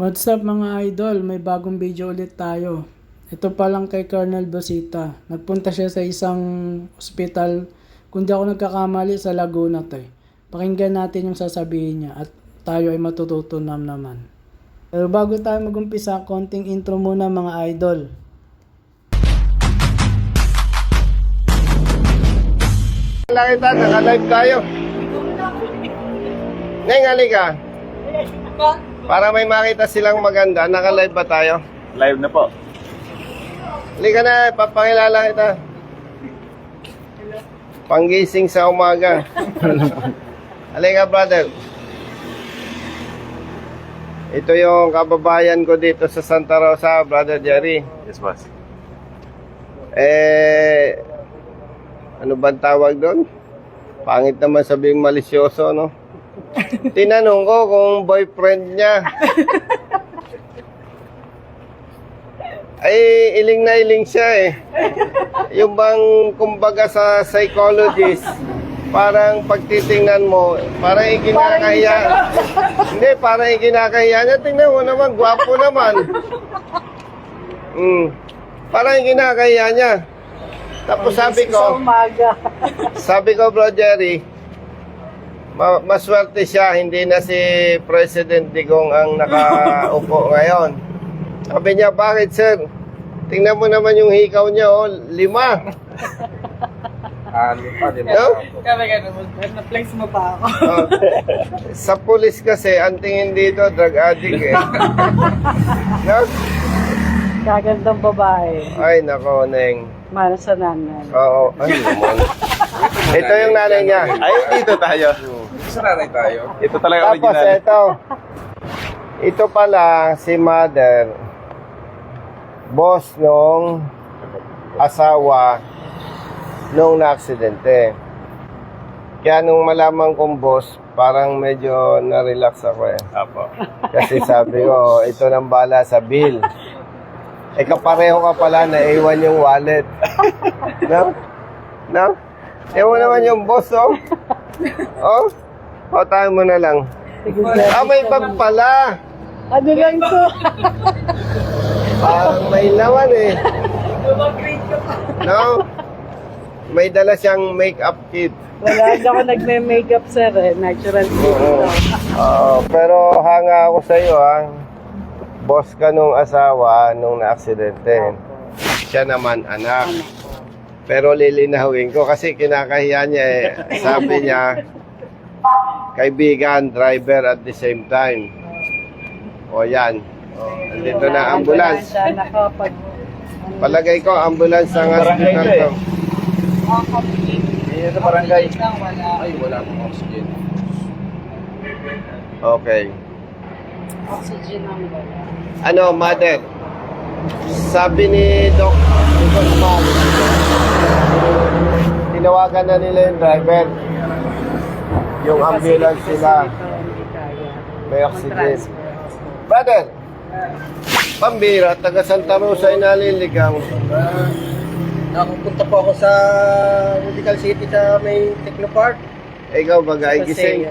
What's up mga idol? May bagong video ulit tayo. Ito pa lang kay Colonel Bosita. Nagpunta siya sa isang ospital, kung di ako nagkakamali, sa Laguna to eh. Pakinggan natin yung sasabihin niya at tayo ay matututunan naman. Pero bago tayo magumpisa, konting intro muna mga idol. Nakita, naka-live tayo. Neng, halika. Para may makita silang maganda, naka-live ba tayo? Live na po. Halika na, papakilala kita. Panggising sa umaga. Halika, brother. Ito yung kababayan ko dito sa Santa Rosa, Brother Jerry. Yes, boss. Ano ba tawag doon? Pangit naman sabing malisyoso, no? Tinanong ko kung boyfriend niya. Ay, iling na iling siya eh. Yung bang, kumbaga sa psychologist, parang pagtitingnan mo, parang ikinakahiya. Hindi, parang ikinakahiya niya. Tingnan mo naman, gwapo naman. Parang ikinakahiya niya. Tapos sabi ko, Bro Jerry, maswerte siya, hindi na si President Digong ang nakaupo ngayon. Sabi niya, bakit sir? Tingnan mo naman yung hikaw niya, 5. No? Na-flex mo pa ako. Sa pulis kasi, ang tingin dito, drug addict eh. No? Kagandang babae. Ay, nako, Neng. Mana sa nanay. Oo, ay naman. Ito yung nanay niya. Ay, dito tayo. Sa nanay tayo. Ito talaga Tapos original. ito pala si mother, boss nung asawa nung na-aksidente. Kaya nung malaman kong boss, parang medyo na-relax ako eh. Apo. Kasi sabi ko, ito nang bala sa bill. Kapareho ka pala na iwan yung wallet. No? No? Ewan naman yung boss, oh. Oh? Pautahan mo na lang. May bag pala. Ano lang to? Parang may laman eh. No? May dala siyang makeup kit. Wala, hindi ako nagme-makeup sir eh. Natural beauty lang. Pero hanga ako sa iyo, ha. Boss ka nung asawa nung na-aksidente. Siya naman anak. Pero lilinawin ko kasi kinakahiya niya eh. Sabi niya, kaibigan, driver at the same time. O yan. Nandito na ambulance. Palagay ko, ambulance ang hospital to. Dito sa barangay. Ay, wala pong oxygen. Okay. Oxygen ang wala. Ano, mother? Sabi ni Doc, tinawagan na nila yung driver. Yung ambulance sila. May oxygen. Brother, pambira, taga Santa Rosa, inaliligaw. Nakapunta po ako sa Medical City sa may Technopark. Ikaw bagay gising.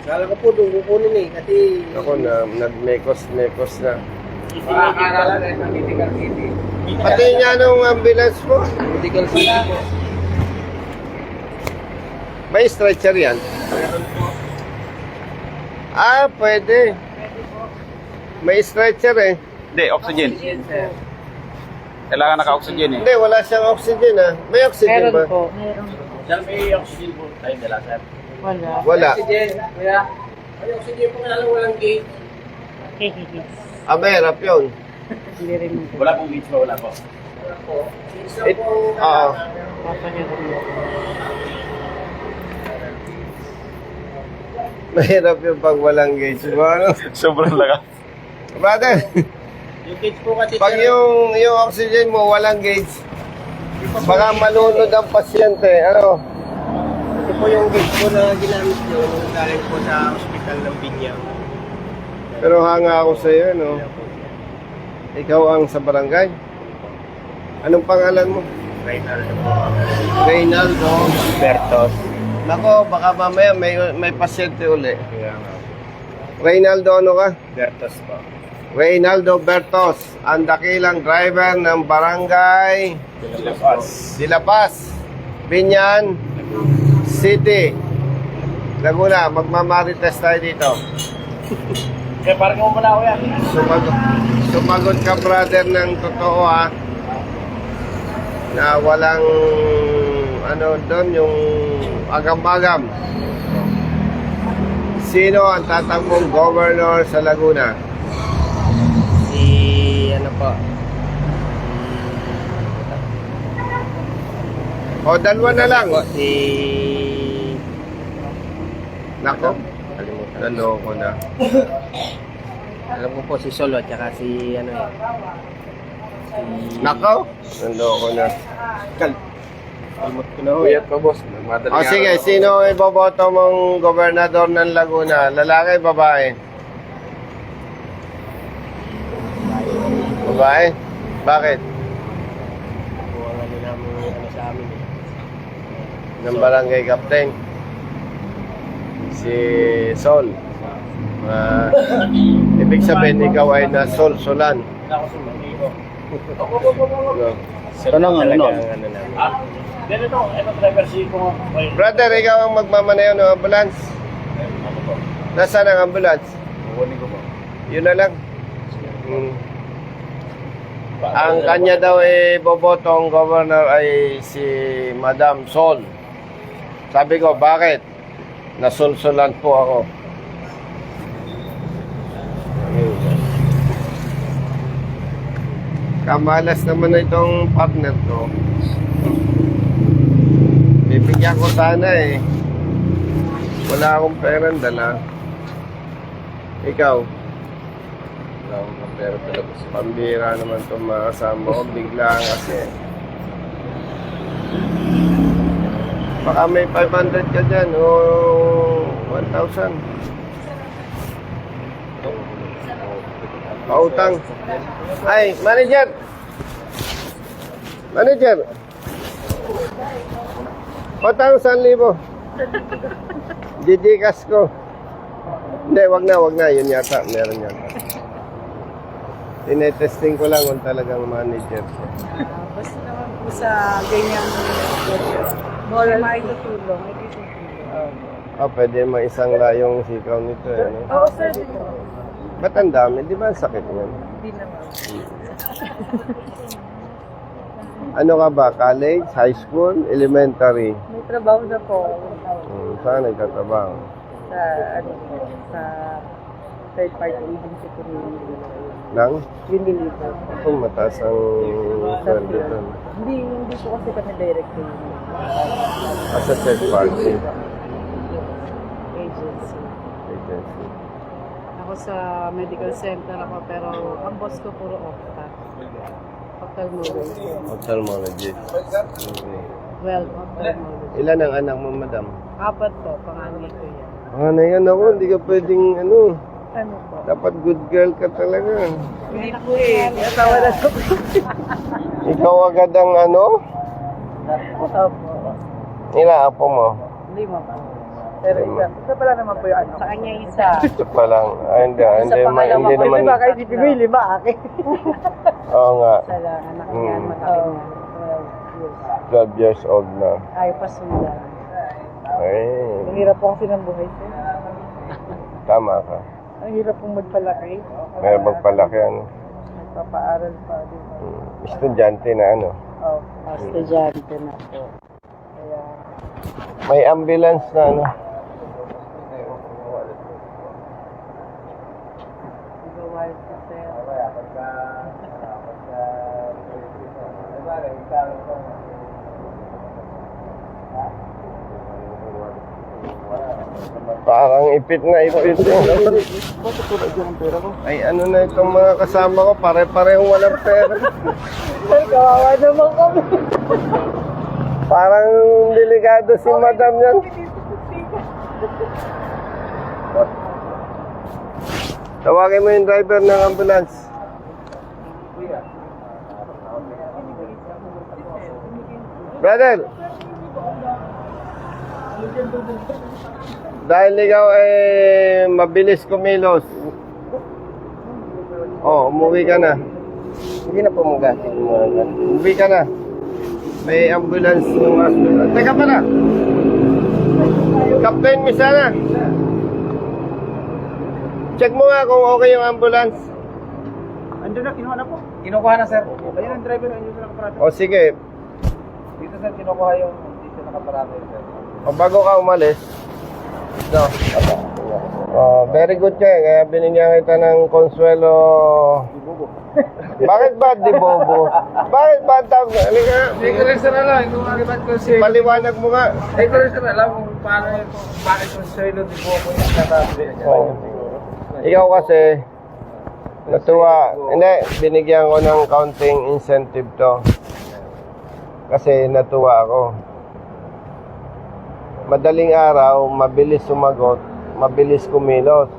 Kala ko po doon kukunin eh. Kasi Ako na, nag-mekos na. makakakala na sa Medical City. Pati niya nung ambulance mo, Medical City po. may stretcher yan. Pwede. May stretcher eh. Hindi, oxygen. Kailangan naka-oxygen eh. Hindi, wala siyang oxygen ah. May oxygen Meron ba? po. Sir, may oxygen po tayo dala, sir. Wala. Wala. Oxygen, kuya. Ay, oxygen po nga lang walang gate. Mahirap yun. Hindi rin mo. Wala pong beach ba? Wala po. Oo. Papahirin mo. Mahirap yung pag walang gauge mo. Ano? Sobrang lakas. Brother, Yung gate po kasi, pag sir, yung oxygen mo walang gauge, baka malunod ang pasyente. Ano? ito po yung gate po na ginamit nyo nung galing po sa hospital ng Binyang. Pero hanga ako sa iyo, no? Ikaw ang sa barangay. Anong pangalan mo? Reynaldo. Reynaldo Bertos. Nako, baka mamaya may pasyente uli. Kaya nga. Reynaldo ano ka? Bertos po. Reynaldo Bertos, ang dakilang driver ng barangay Dilapas, Binyan City, Laguna. Magmamarites tayo dito. Kaya parang mo muna ako yan. Sumagot ka, brother, ng totoo, ha? Na walang ano doon, yung agam-agam. Sino ang tatakbong governor sa Laguna? Si ano po? O, dalawa na lang. Si... Nako, Kalimutan. naloko na. Alam ko po si Solo at saka si ano eh. Nako, naloko na. Kalimut ko na ho. Uyat ko, boss. Madaling O sige, sino iboboto mong gobernador ng Laguna? Lalaki, babae? Babae? Bakit? Kuha nga din namin ano sa amin eh. Ng barangay captain? Si Sol. Ibig sabihin, ikaw ay nasol-solan. Ako si Manigo. No. Tanong ano nun? Ganito, ano driver si ko. Brother, ikaw ang magmamaneho ng ambulance. Nasaan ang ambulance? Kukunin ko po. Yun na lang. Ang kanya daw bobotong governor ay si Madam Sol. Sabi ko, bakit? Nasulsulan po ako. Kamalas naman na itong partner ko. Bibigyan ko sana eh. Wala akong perang dala. Ikaw? Wala akong kapero talaga. Pambira naman itong mga kasama ko. Biglaan kasi. Baka may 500 ka dyan o 1,000. Pautang. Ay, manager! Manager! Pautang 1,000. Didikas ko. Hindi, wag na. Yun yata. Meron yata. Tinetesting ko lang kung talagang manager ko. Basta naman po sa ganyan. Wala may tutulong. Pwede mga isang layong sikaw nito eh. No? Oo, sir. Ba't ang dami? Di ba ang sakit niyan? Hindi naman. Ano ka ba? College? High school? Elementary? May trabaho na po Saan nagtatrabaho? sa, ano, sa third party agency po ni Lang? Unilever. Kung mataas ang sweldo doon. Hindi po kasi kami direct to As a third party agency. agency. Ako sa medical center ako, pero ang boss ko puro opta. Ophthalmology. Ophthalmologist. Okay. Well, ophthalmology. Ilan ang anak mo, madam? 4 po, panganay ko yan. Ano yan ako? Hindi ka pwedeng ano. Ano po? Dapat good girl ka talaga. Hindi po eh. Asawa na po. Ikaw agad ang ano? Opo. Inaapo mo? 5 pa. Pero isa pala naman po yung ano. Sa kanya isa. Ito pa lang. Ay, hindi Hindi naman. ba kayo si Piboy, 5 akin. Oo nga. Isa lang, anak niya, mag-akin niya. 12 years old na. Ayaw pa sundan. Ay, Ang hirap po kasi ng buhay ko. tama ka. Ang hirap pong magpalaki. May magpalaki ano. Nagpapaaral pa din. Estudyante na ano. Estudyante na po. Kaya, May ambulance na ano. nag-wild ko sir. Parang ipit na ipit. Ay ano na itong mga kasama ko. Pare-parehong walang pera. Sir, kawawa naman kami. Parang delikado si madam yan. Tawagin mo yung driver ng ambulance. Brother! Dahil ikaw mabilis kumilos. Oh, umuwi ka na. Hindi na po magasin mo. Umuwi ka na. May ambulance yung hospital. Teka pala. Captain, misa na. Check mo nga kung okay yung ambulance. Andun na, kinuha na po. Kinukuha na, sir. Ayun ang driver, ayun yung nakaparada. O sige. Dito, sir, kinukuha yung dito nakaparado, sir. O bago ka umalis. No. Oh, very good ka. Kaya binigyan kita ng konsuelo. Bakit ba di bobo? Bakit ba ang tawag? Halika. Hindi ko rin, sir, alam. Kung alibat ko si... Paliwanag mo nga. Hindi ko rin, sir, alam kung paano yung... Bakit yung sa'yo di po ako yung natabi niya. Oh. Ikaw kasi, natuwa. Hindi, binigyan ko ng counting incentive to. Kasi natuwa ako. Madaling araw, mabilis sumagot, mabilis kumilos.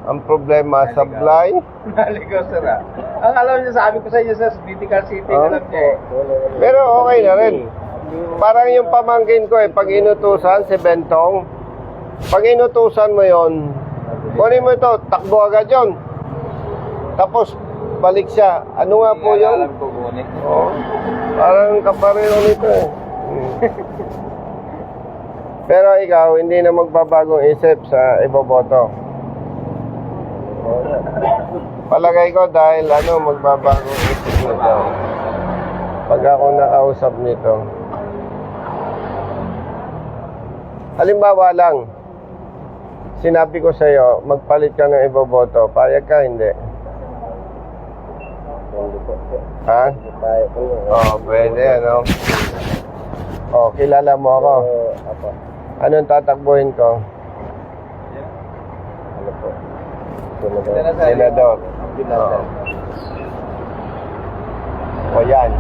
Ang problema, supply. Naligaw, sir, ah. Ang alam niyo, sabi ko sa inyo, sir, critical city, alam niyo. Pero okay na rin. Parang yung pamangkin ko pag inutusan, si Bentong, pag inutusan mo yon, kunin mo ito, takbo agad yun. Tapos, balik siya. Ano nga po yun? Alam ko, kunin. Oh, parang kaparero nito eh. Pero ikaw, hindi na magbabagong isip sa iboboto. Palagay ko dahil magbabagong isip nito. Pag ako nakausap nito. Halimbawa lang, sinabi ko sa'yo, magpalit ka ng iboboto. Payag ka, hindi? Ha? Oo, pwede, ano? Oh, kilala mo ako. Anong tatakbuhin ko? Ano po? Senador. Oo. O yan.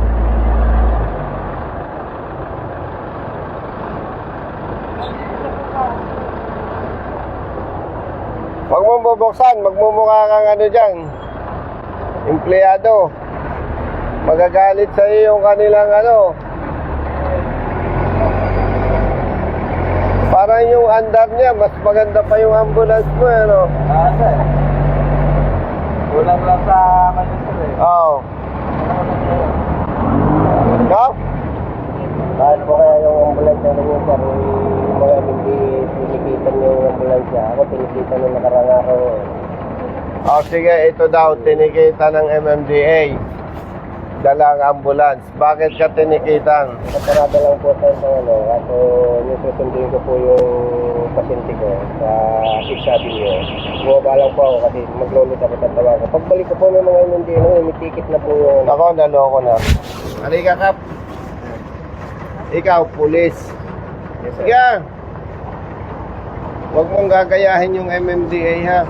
Huwag mong bubuksan, magmumukha kang ano dyan. Empleyado. Magagalit sa iyo yung kanilang parang yung andar niya, mas maganda pa yung ambulance mo, Sir. Kulang lang sa kanya, sir, eh. Oo. Ikaw? Bakit po kaya yung ambulance na rin sir, yung mga hindi tinikitan yung ambulance niya. Ako tinikitan yung nakarang araw. Sige, ito daw, tinikita ng MMDA. Dalang ambulance. Bakit ka tinikitan? Nakaparada lang po tayo sa kaso yung susunduin ko po yung pasyente ko sa sabi niyo. Bumaba lang po ako kasi maglulot ako tatawagan. Pagbalik ko po ng mga hindi, may ticket na po yun. Ako, naloko na. Halika, Kap. Ikaw, pulis. Yes, sir. Sige. Huwag mong gagayahin yung MMDA, ha?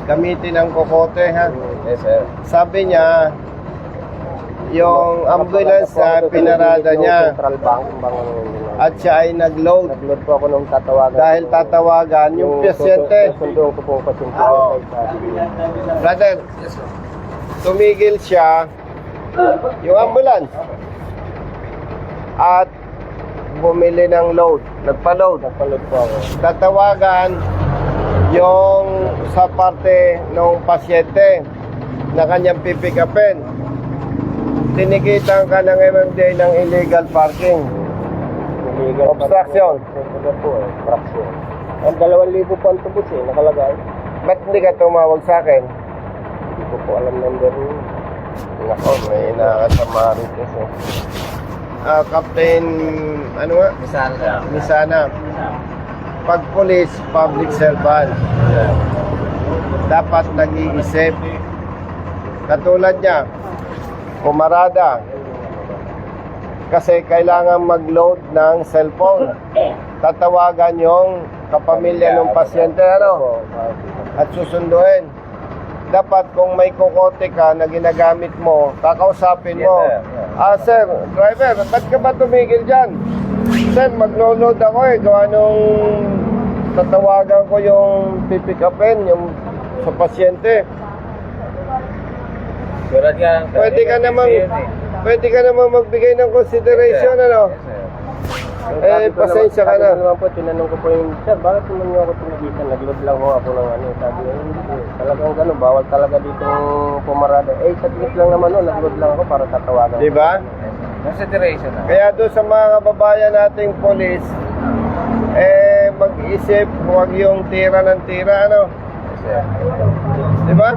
Gamitin ang kokote, ha? Yes, sir. Sabi niya, yung ambulance na pinarada niya Central Bank, at siya ay nag-load nag-load po ako nung tatawagan. dahil tatawagan yung pasyente. Susunduin ko po ang pasyente. Oo. Brother, tumigil siya yung ambulance at bumili ng load. Nagpa-load. Nagpa-load po ako. Tatawagan yung sa parte ng pasyente na kanyang pipick-upin. Tinikitan ka ng MMDA ng illegal parking. Illegal Obstruction. Illegal po eh. Obstruction. Ang 2,000 po ang tubos eh, nakalagay. Ba't hindi ka tumawag sa akin? Hindi ko po alam number yun. Nako, may nakasama rin kasi. Captain, ano nga? Misana. Pag police, public servant. Dapat nag-iisip. Katulad niya, pumarada. Kasi kailangan mag-load ng cellphone. Tatawagan yung kapamilya ng pasyente, at susunduin. Dapat kung may kokote ka na ginagamit mo, kakausapin mo. Sir, driver, ba't ka ba tumigil dyan? Sir, mag-load ako gawa nung tatawagan ko yung pipick upin, yung sa pasyente. Pwede ka naman magbigay ng consideration, Pasensya ka na. Naman po, tinanong ko po yung, sir, bakit naman niyo ako tinagitan? Nag-load lang ho ako ng ano. Sabi niya, hindi. Talagang gano'n, bawal talaga dito pumarada. Sa tingit lang naman ho, nag-load lang ako para tatawagan. Di ba? Consideration na. Kaya doon sa mga kababayan nating polis, mag-isip, huwag yung tira ng tira, ano? Di ba?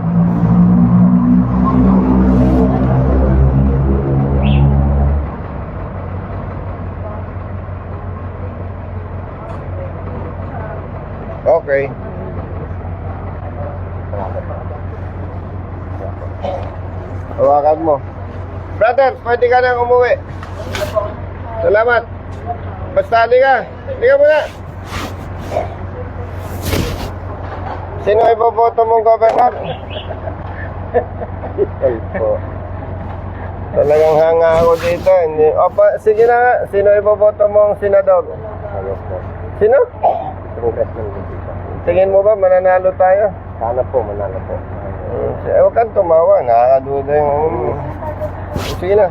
Okay. Hawakan mo. Brother, pwede ka nang umuwi. Salamat. Basta halika. Halika muna. Sino iboboto mong governor? Ay po. Talagang hanga ako dito. Hindi. Sige na nga. Sino iboboto mong senador? Ano po? Sino? Congressman Busita. Tingin mo ba mananalo tayo? Sana po, manalo po. Huwag kang tumawa. Nakakaduda yung... Sige na.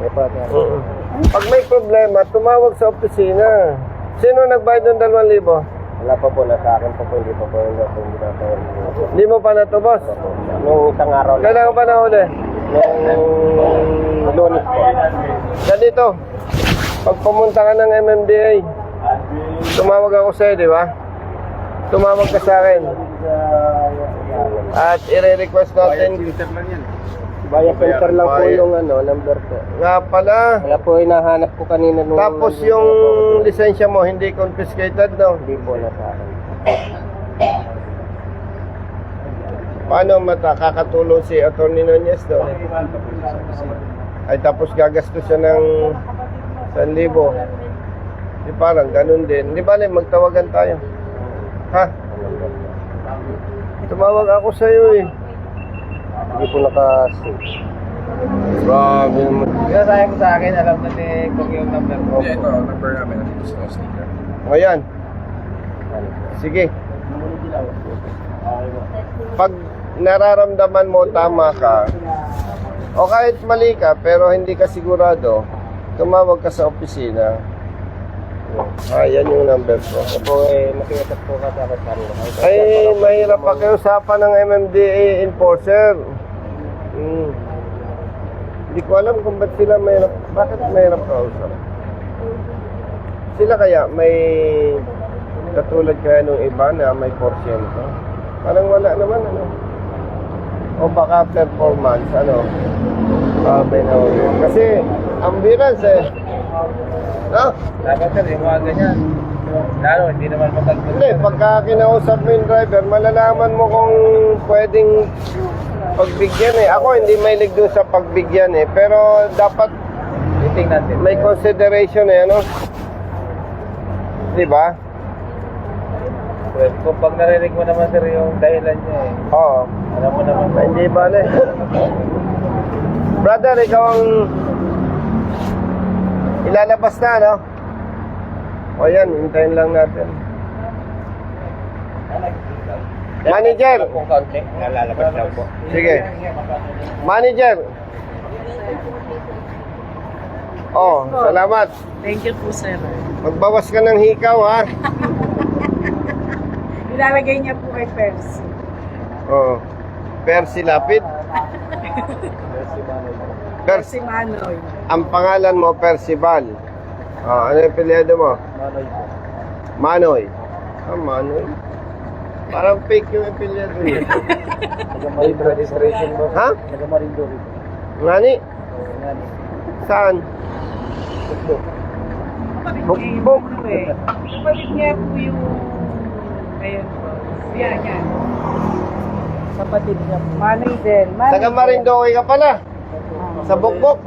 May pa, sir. Pag may problema, tumawag sa opisina. Sino nagbayad ng 2,000? Wala pa po, nasa akin po po, hindi pa po yung hindi na po. Hindi mo pa natubos? Nung isang araw lang. Kailan ka ba nahuli? Nung Lunes po. Ganito, pag pumunta ka ng MMDA, tumawag ako sa'yo, di ba? Tumawag ka sa akin. At i-request natin. Via filter lang po yung number po. Nga pala. Kaya po hinahanap ko kanina nung... Tapos yung lisensya mo, hindi confiscated, no? Hindi po nasa akin. Paano kakatulong si Atty. Nunez, no? Ay tapos gagastos siya ng 1,000. Di parang ganun din. Di bale, magtawagan tayo. Ha? Tumawag ako sa'yo eh. Hindi po naka-save. Grabe naman. Kaya ko sa akin, alam na ni Kung yung number ko. Yeah, ito, number namin. Nandito sa sticker. Ayan. Sige. Pag nararamdaman mo tama ka, o kahit mali ka, pero hindi ka sigurado, tumawag ka sa opisina. Yan yung number ko. Po nakiusap po ka sa akin sa ano. Ay, mahirap pakiusapan ng MMDA enforcer. Hindi ko alam kung ba't sila mahirap. Bakit mahirap kausap? Sila kaya may katulad kaya nung iba na may porsyento? Parang wala naman, ano? O baka performance, ano? Sabi na yun. Kasi, ambulance eh. No? Dapat sir, yung mga ganyan. Lalo, hindi naman matagpag. Hindi, pagka kinausap mo yung driver, malalaman mo kung pwedeng pagbigyan eh. Ako hindi mahilig doon sa pagbigyan eh. Pero dapat Titingnan natin. may consideration eh, ano? Di ba? Kung pag narinig mo naman sir yung dahilan niya eh. Oo. Alam mo naman. Hindi bale. Brother, ikaw ang ilalabas na, no? O yan, hintayin lang natin. Manager! Kung kaunti, nalalabas lang po. Sige. Manager! Oh, salamat. Thank you po, sir. Magbawas ka ng hikaw, ha? Ilalagay niya po kay Percy. Oo. Percy Lapid. Percy Manoy. Ang pangalan mo, Percival. Ano yung apelyido mo? Manoy po. Manoy. Manoy. Parang fake yung apelyido niya. Taga-Marindo registration mo. Ha? Taga-Marindo rin. Ngani? Saan? Bukbok. Kapatid niya po yung... Ayan po. Yan, yan. Kapatid niya po. Manoy din. Taga Marindoque ka pala. Sa Bukbok.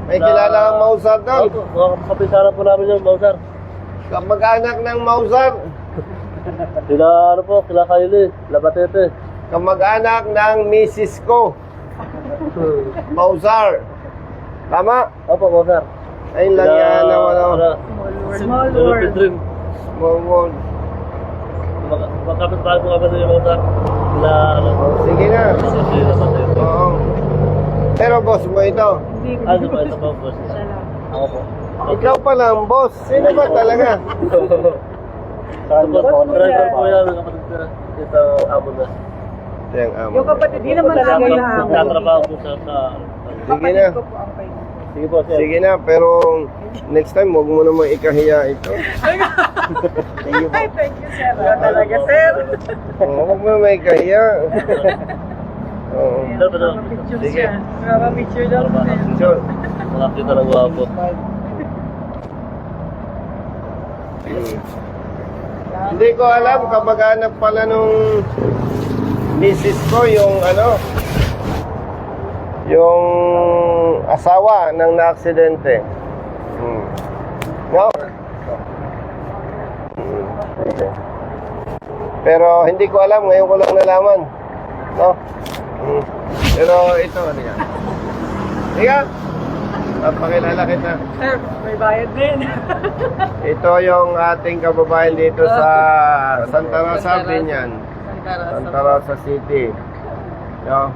May kilala kang Mausar doon. Mga kapisara po namin yung Mausar. Kamag-anak ng Mausar. Sila ano po, sila Kylie, sila Batete. Kamag-anak ng Mrs. ko. Mausar. Tama? Opo, Mausar. Ayun lang yan naman. Small world. Small world. Magkapit tayo po kami sa yung Mausar. Sila ano. Sige na. Sila Batete. Oo. Pero boss mo ito. Hindi ko. Ano ba ito po, boss? Siya lang. Ako po. Ikaw pa lang, boss. Sino ba talaga? Driver po yan, kapatid ko na. Dito, amo na. Yung amo. Yung kapatid, di naman talaga yung hapon. Nagtatrabaho po sa... Sige na. Ko po ang kayo. Sige po, sir. Sige na, pero next time, huwag mo naman ikahiya ito. Ay, thank you, sir. Ikaw talaga, sir. Huwag mo naman ikahiya. Oo. Sir, pero... Picture Sige. siya. Picture daw, sir. Sure. Malapit na nagwapo. Hindi ko alam, kamag-anak pala nung misis ko yung yung asawa ng naaksidente. No? Okay. Pero hindi ko alam, ngayon ko lang nalaman. No? Pero ito, halika. Halika! Pakilala kita. Sir, may bayad din. Ito yung ating kababayan dito sa Santa Rosa, Binyan. Santa Rosa City. No?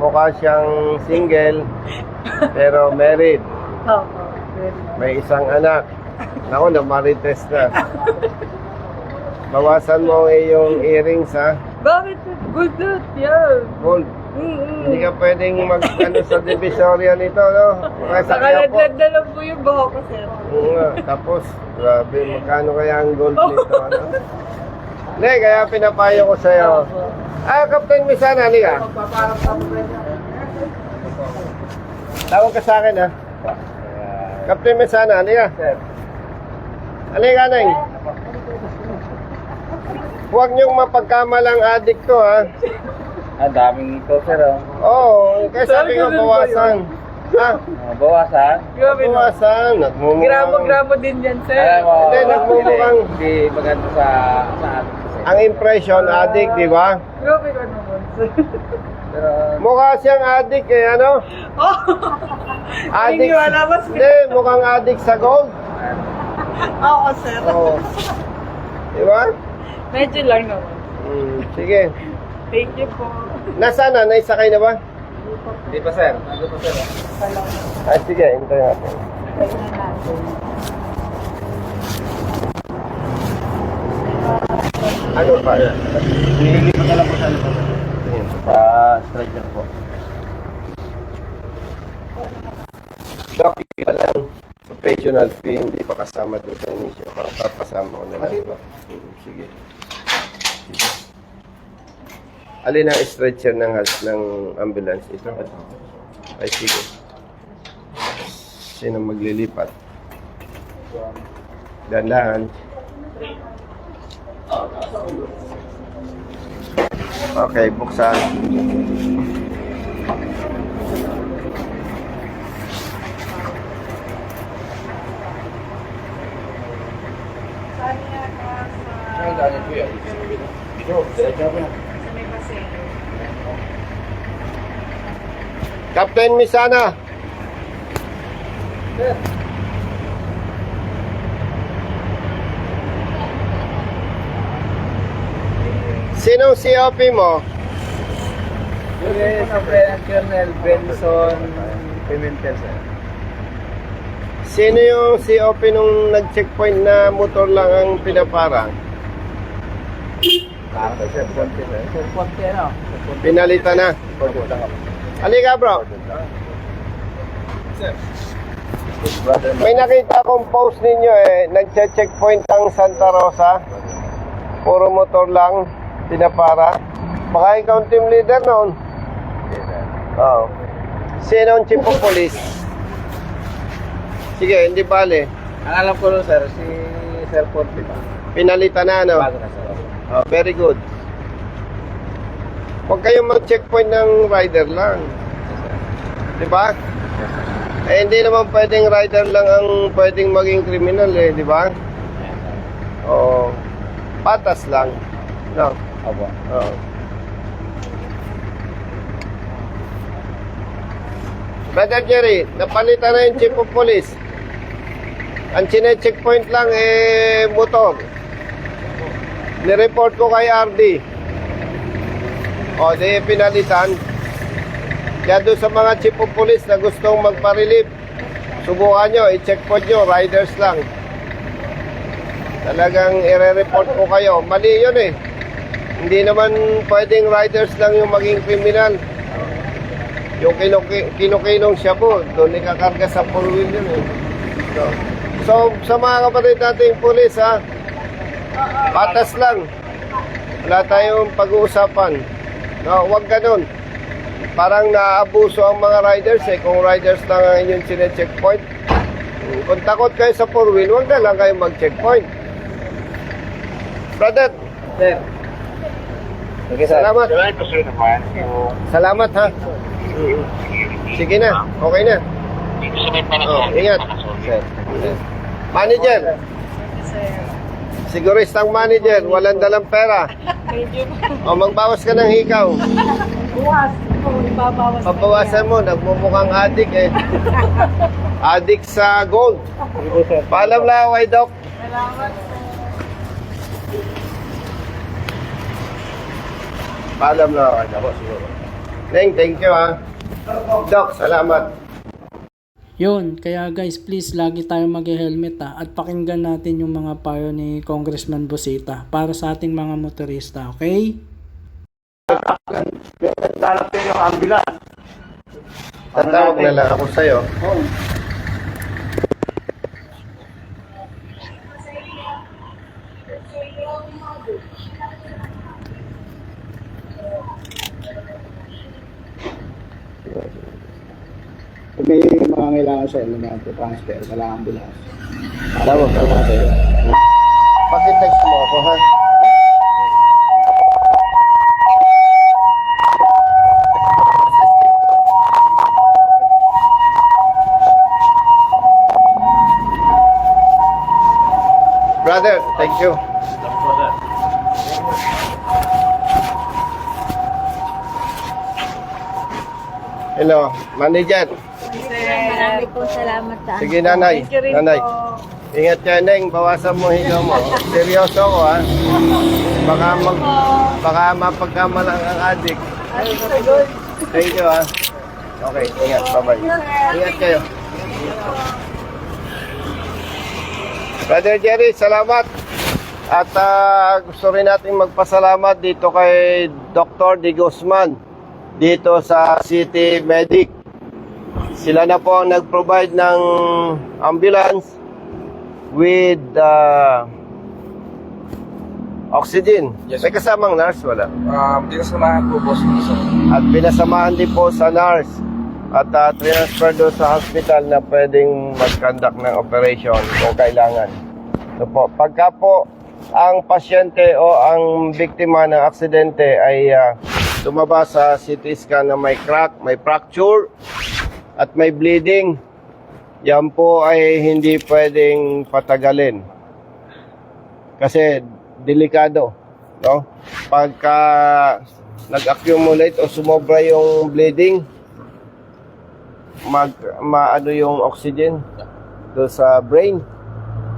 Mukha siyang single, pero married. Opo. May isang anak. Naku, namarites na. Bawasan mo ang iyong earrings, ha? Bakit? Good dude, yeah. Gold. Hindi ka pwedeng sa divisoria nito, no? Makasakya po. Nakaladlad na lang po yung buhok ko, sir. Oo nga. Tapos, grabe, magkano kaya ang gold nito, ano? Hindi, kaya pinapayo ko sa'yo. Captain Misana, halika. Tawag ka sa akin, ha? Captain Misana, halika. Halika, Neng. Huwag niyong mapagkamalang addict to, ha? Ang daming ito, sir. Oo, kaya sabi ko bawasan. Ha? Bawasan. Grabe no. Bawasan. Nagmumukhang... Gramo-gramo din yan, sir. Hindi, nagmumukhang... Hindi maganda sa atin. Ang impression, addict, di ba? Grabe ka naman, sir. Mukha siyang addict, eh, ano? Oh! Addict. Naniniwala ba, sir? Hindi, mukhang addict sa gold. Oo, sir. Oo. Di ba? Medyo lang naman. Sige. Thank you po. Nasaan na? Naisakay na ba? Hindi pa, sir. Hindi pa, sir. Ay, sige. Hintayin natin. Ano pa? Hinihingi ko na lang po sa sa stretcher po. Doc, pa lang. Professional fee, hindi pa kasama doon sa inisyo. Papasama ko na lang. Sige. Alin ang stretcher ng ambulance? Ito? Ay, sige. Sino maglilipat? Dandahan. Okay, buksan. Saan daanin po yan? Dito, diretso na po yan. Captain Misana. Sinong COP mo? Yung Lieutenant Colonel Benson Pimentel, sir. Sino yung COP nung nag-checkpoint na motor lang ang pinaparang? Parang kay Sir Ponte, sir. Sir Ponte, ano? Pinalitan na. Halika, bro. Sir. Brother, May nakita akong post ninyo nag-checkpoint ang Santa Rosa. Puro motor lang, pinapara. Baka ikaw ang team leader noon. Oo. Sino ang chief of police? Sige, hindi bale. ang alam ko nun, sir, si Sir Ponte pa. Pinalitan na, no? Bago na, sir. Oh, very good. Huwag kayong mag-checkpoint ng rider lang. Di ba? Eh, hindi naman pwedeng rider lang ang pwedeng maging criminal, di ba? Oo. Patas lang. No? Opo. Oo. Brother Jerry, napalitan na yung chief of police. Ang chine-checkpoint lang, motor. Nireport ko kay RD. O, di pinalitan. Kaya doon sa mga chief of police na gustong magpa-relieve, subukan nyo, i-checkpoint nyo, riders lang. Talagang i-report ko kayo. Mali yun eh. Hindi naman pwedeng riders lang yung maging criminal. Yung kinukinong siya po, doon ikakarga sa 4-wheel yun eh. So, sa mga kapatid nating pulis ha, patas lang. Wala tayong pag-uusapan. No, huwag ganun. Parang naaabuso ang mga riders eh, kung riders lang ang inyong sine-checkpoint. Kung takot kayo sa 4-wheel, huwag na lang kayo mag-checkpoint. Brother, Sir. Sige, sir. salamat. Salamat ha. Sige na, okay na. Oh, ingat. Sir. Manager. Siguristang manager, walang dalang pera. O, magbawas ka ng hikaw. Buwas. Ibabawas. Pabawasan mo, nagmumukhang adik eh. Adik sa gold. Sige po, sir. Paalam na, Doc. Salamat. Paalam na ako, siguro. Neng, thank you ha. Doc, salamat. Yun, kaya guys, please lagi tayo mag-helmet at pakinggan natin yung mga payo ni Congressman Busita para sa ating mga motorista, okay? Tatawag na lang ako sa'yo. Kung may mga kailangan sa element transfer, kailangan ambulance. Tawag ako sa'yo. Pakitext mo ako ha. Brother, thank you. Hello, manager. Marami po salamat sa Sige, nanay. Thank you rin Nanay. po. Ingat ka, Neng. Bawasan mo higaw mo. Seryoso ko, ha? Baka mapagkamalang ang adik. Thank you, ha? Okay, ingat. Bye-bye. Ingat kayo. Brother Jerry, salamat. At gusto rin natin magpasalamat dito kay Dr. De Guzman dito sa City Medic. Sila na po ang nag-provide ng ambulance with oxygen. Yes, May kasamang nurse, wala? Dinasamahan po boss isa. At pinasamahan din po sa nurse at transfer doon sa hospital na pwedeng mag-conduct ng operation kung kailangan. So po, pagka po ang pasyente o ang biktima ng aksidente ay tumaba sa CT scan na may crack, may fracture at may bleeding, yan po ay hindi pwedeng patagalin. Kasi delikado, no? Pagka nag-accumulate o sumobra yung bleeding, maano yung oxygen do sa brain.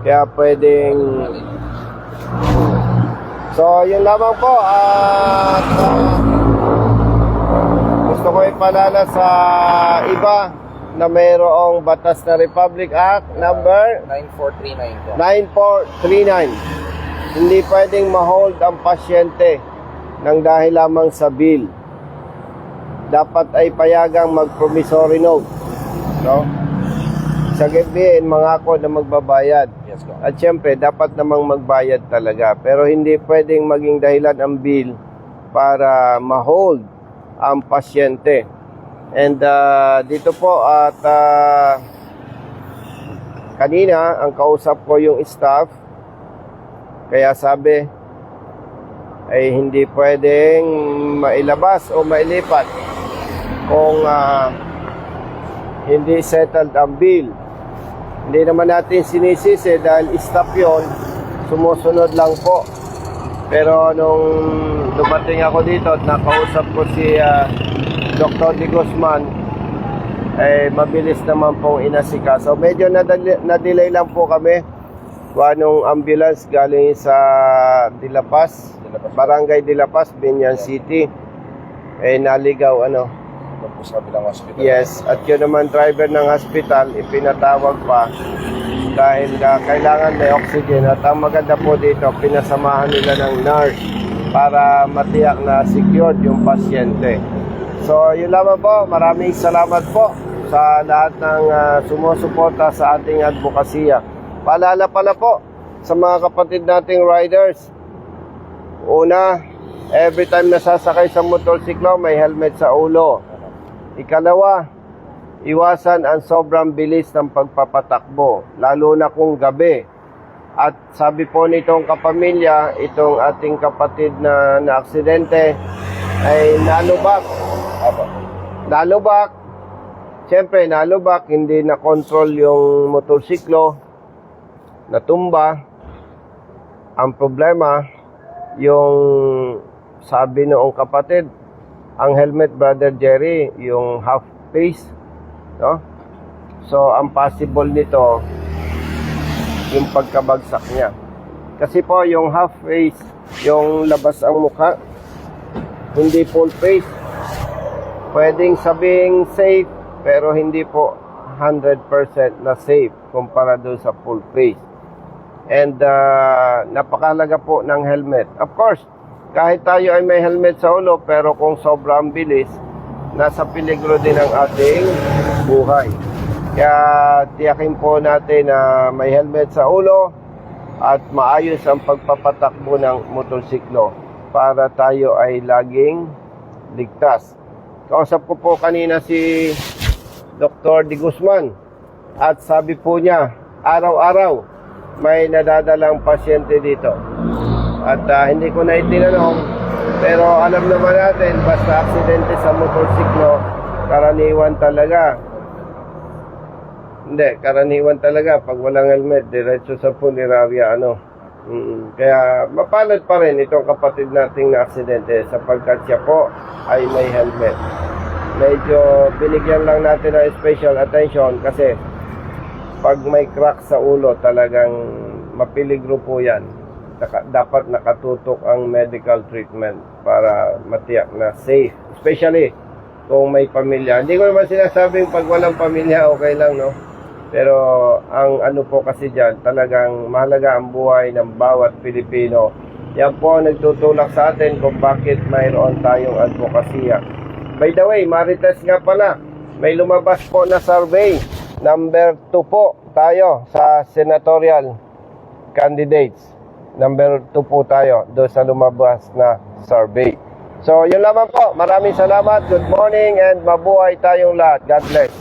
Kaya pwedeng... So, yun lamang po. At gusto ko ipalala sa iba na mayroong batas na Republic Act number 9439 po. 9439. Hindi pwedeng ma-hold ang pasyente ng dahil lamang sa bill. Dapat ay payagang mag-promissory note, no? Sa gabihin, mangako na magbabayad. Yes po. At syempre, dapat namang magbayad talaga. Pero hindi pwedeng maging dahilan ang bill para ma-hold ang pasyente. And dito po at kanina, ang kausap ko yung staff. Kaya sabi, ay hindi pwedeng mailabas o mailipat kung hindi settled ang bill. Hindi naman natin sinisisi dahil stop yon, sumusunod lang po. Pero nung dumating ako dito at nakausap ko si Dr. De Guzman, eh mabilis naman pong inasikaso. Medyo na-delay lang po kami. Anong ambulance galing sa Dilapas, Barangay Dilapas, Binyan City. Eh naligaw doon po sa kabilang hospital. Yes, at yun naman driver ng hospital, ipinatawag pa dahil kailangan may oxygen. At ang maganda po dito, pinasamahan nila ng nurse para matiyak na secured yung pasyente. So, yun lamang po. Maraming salamat po sa lahat ng sumusuporta sa ating advokasya. Paalala pala po sa mga kapatid nating riders. Una, every time nasasakay sa motorsiklo, may helmet sa ulo. Ikalawa, iwasan ang sobrang bilis ng pagpapatakbo, lalo na kung gabi. At sabi po nitong kapamilya, itong ating kapatid na aksidente ay nalubak. Nalubak. Siyempre, nalubak, hindi na-control yung motorsiklo, natumba. Ang problema, yung sabi noong kapatid, ang helmet, Brother Jerry, yung half face, no? So, ang possible nito, yung pagkabagsak niya. Kasi po, yung half face, yung labas ang mukha, hindi full face. Pwedeng sabing safe, pero hindi po 100% na safe kumpara doon sa full face. And napakalaga po ng helmet. Of course, kahit tayo ay may helmet sa ulo, pero kung sobrang bilis, nasa peligro din ang ating buhay. Kaya tiyakin po natin na may helmet sa ulo at maayos ang pagpapatakbo ng motorsiklo para tayo ay laging ligtas. Kausap ko po kanina si Dr. Di Guzman at sabi po niya, araw-araw may nadadalang pasyente dito. At hindi ko na itinanong, pero alam naman natin, basta aksidente sa motorsiklo, karaniwan talaga. Hindi, karaniwan talaga. Pag walang helmet, diretso sa funeraria, Kaya mapalad pa rin itong kapatid nating na aksidente sapagkat siya po ay may helmet. Medyo binigyan lang natin ng special attention kasi pag may crack sa ulo, talagang mapiligro po yan. Dapat nakatutok ang medical treatment para matiyak na safe. Especially kung may pamilya. Hindi ko naman sinasabing pag walang pamilya, okay lang, no? Pero ang ano po kasi dyan, talagang mahalaga ang buhay ng bawat Pilipino. Yan po ang nagtutulak sa atin kung bakit mayroon tayong advokasya. By the way, Marites nga pala, may lumabas po na survey. Number 2 po tayo sa senatorial candidates. Number 2 po tayo doon sa lumabas na survey. So, yun lamang po. Maraming salamat. Good morning and mabuhay tayong lahat. God bless.